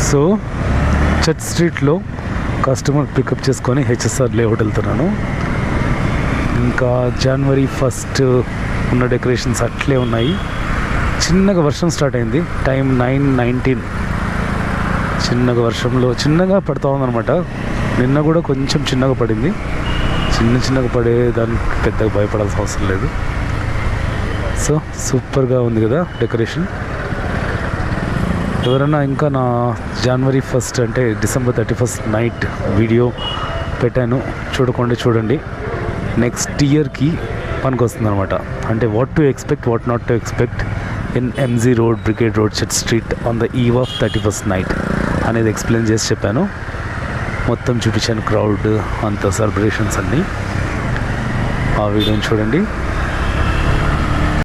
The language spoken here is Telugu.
సో చర్చ్ స్ట్రీట్లో కస్టమర్ పికప్ చేసుకొని హెచ్ఎస్ఆర్ లేఅవుట్ వెళ్తున్నాను. ఇంకా జనవరి 1 ఉన్న డెకరేషన్స్ అట్లే ఉన్నాయి. చిన్నగా వర్షం స్టార్ట్ అయింది. టైం 9:19. చిన్నగా వర్షంలో చిన్నగా పడుతూ ఉందన్నమాట. నిన్న కూడా కొంచెం చిన్నగా పడింది. చిన్నగా పడే దానికి పెద్దగా భయపడాల్సిన అవసరం లేదు. సో సూపర్గా ఉంది కదా డెకరేషన్. ఎవరైనా ఇంకా నా జనవరి 1 అంటే December 31 నైట్ వీడియో పెట్టాను, చూడండి. నెక్స్ట్ ఇయర్కి పనికి వస్తుంది అనమాట. అంటే what to expect, what not to expect in MG road, brigade road, church street on the eve of 31st night అనేది ఎక్స్ప్లెయిన్ చేసి చెప్పాను. మొత్తం చూపించాను, క్రౌడ్ అంత సెలబ్రేషన్స్ అన్నీ. ఆ వీడియోని చూడండి.